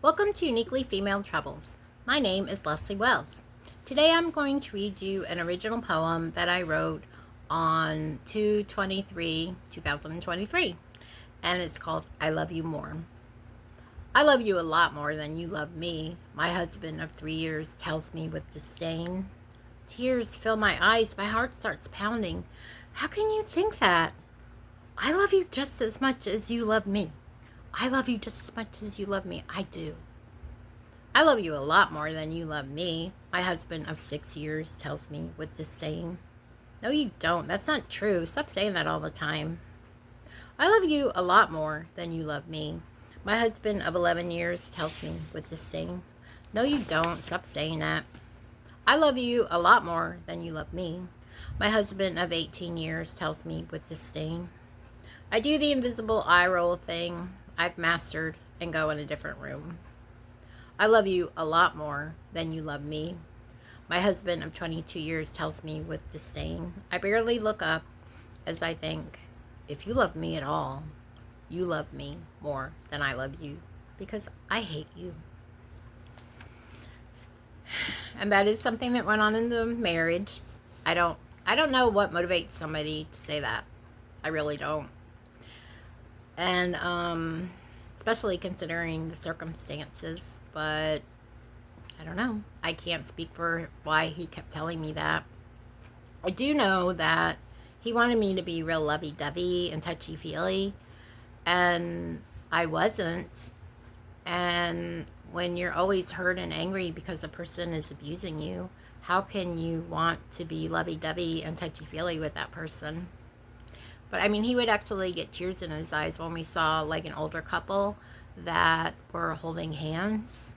Welcome to Uniquely Female Troubles. My name is Leslie Wells. Today I'm going to read you an original poem that I wrote on 2/23/2023, and it's called I Love You More. I love you a lot more than you love me, my husband of 3 years tells me with disdain. Tears fill my eyes, my heart starts pounding. How can you think that? I love you just as much as you love me. I love you just as much as you love me. I do. I love you a lot more than you love me, my husband of 6 years tells me with disdain. No, you don't. That's not true. Stop saying that all the time. I love you a lot more than you love me, my husband of 11 years tells me with disdain. No, you don't. Stop saying that. I love you a lot more than you love me, my husband of 18 years tells me with disdain. I do the invisible eye roll thing I've mastered and go in a different room. I love you a lot more than you love me, my husband of 22 years tells me with disdain. I barely look up as I think, if you love me at all, you love me more than I love you because I hate you. And that is something that went on in the marriage. I don't know what motivates somebody to say that. I really don't. And especially considering the circumstances, but I don't know. I can't speak for why he kept telling me that. I do know that he wanted me to be real lovey-dovey and touchy-feely, and I wasn't. And when you're always hurt and angry because a person is abusing you, how can you want to be lovey-dovey and touchy-feely with that person? But I mean, he would actually get tears in his eyes when we saw like an older couple that were holding hands.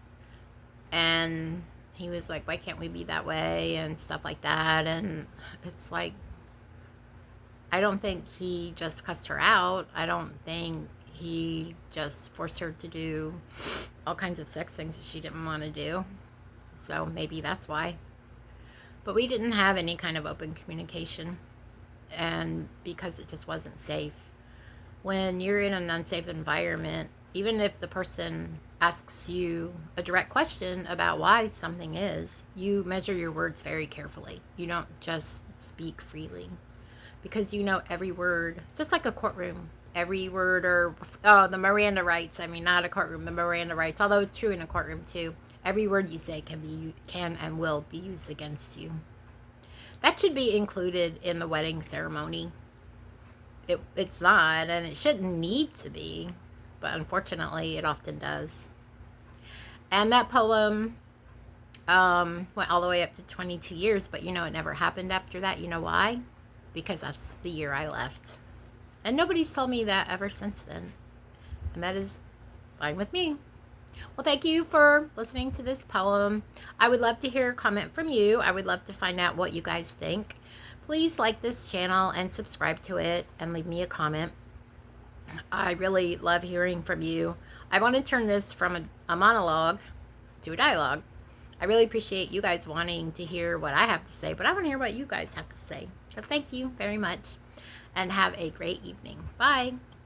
And he was like, why can't we be that way? And stuff like that. And it's like, I don't think he just cussed her out. I don't think he just forced her to do all kinds of sex things that she didn't want to do. So maybe that's why. But we didn't have any kind of open communication. And because it just wasn't safe. When you're in an unsafe environment, even if the person asks you a direct question about why something is, you measure your words very carefully. You don't just speak freely because you know every word. It's just like a courtroom. Every word, or the Miranda rights. I mean, not a courtroom, the Miranda rights. Although it's true in a courtroom too. Every word you say can and will be used against you. That should be included in the wedding ceremony. It's not, and it shouldn't need to be, but unfortunately, it often does. And that poem went all the way up to 22 years, but it never happened after that. You know why? Because that's the year I left. And nobody's told me that ever since then. And that is fine with me. Well, thank you for listening to this poem. I would love to hear a comment from you. I would love to find out what you guys think. Please like this channel and subscribe to it and leave me a comment. I really love hearing from you. I want to turn this from a monologue to a dialogue. I really appreciate you guys wanting to hear what I have to say, but I want to hear what you guys have to say. So thank you very much and have a great evening. Bye.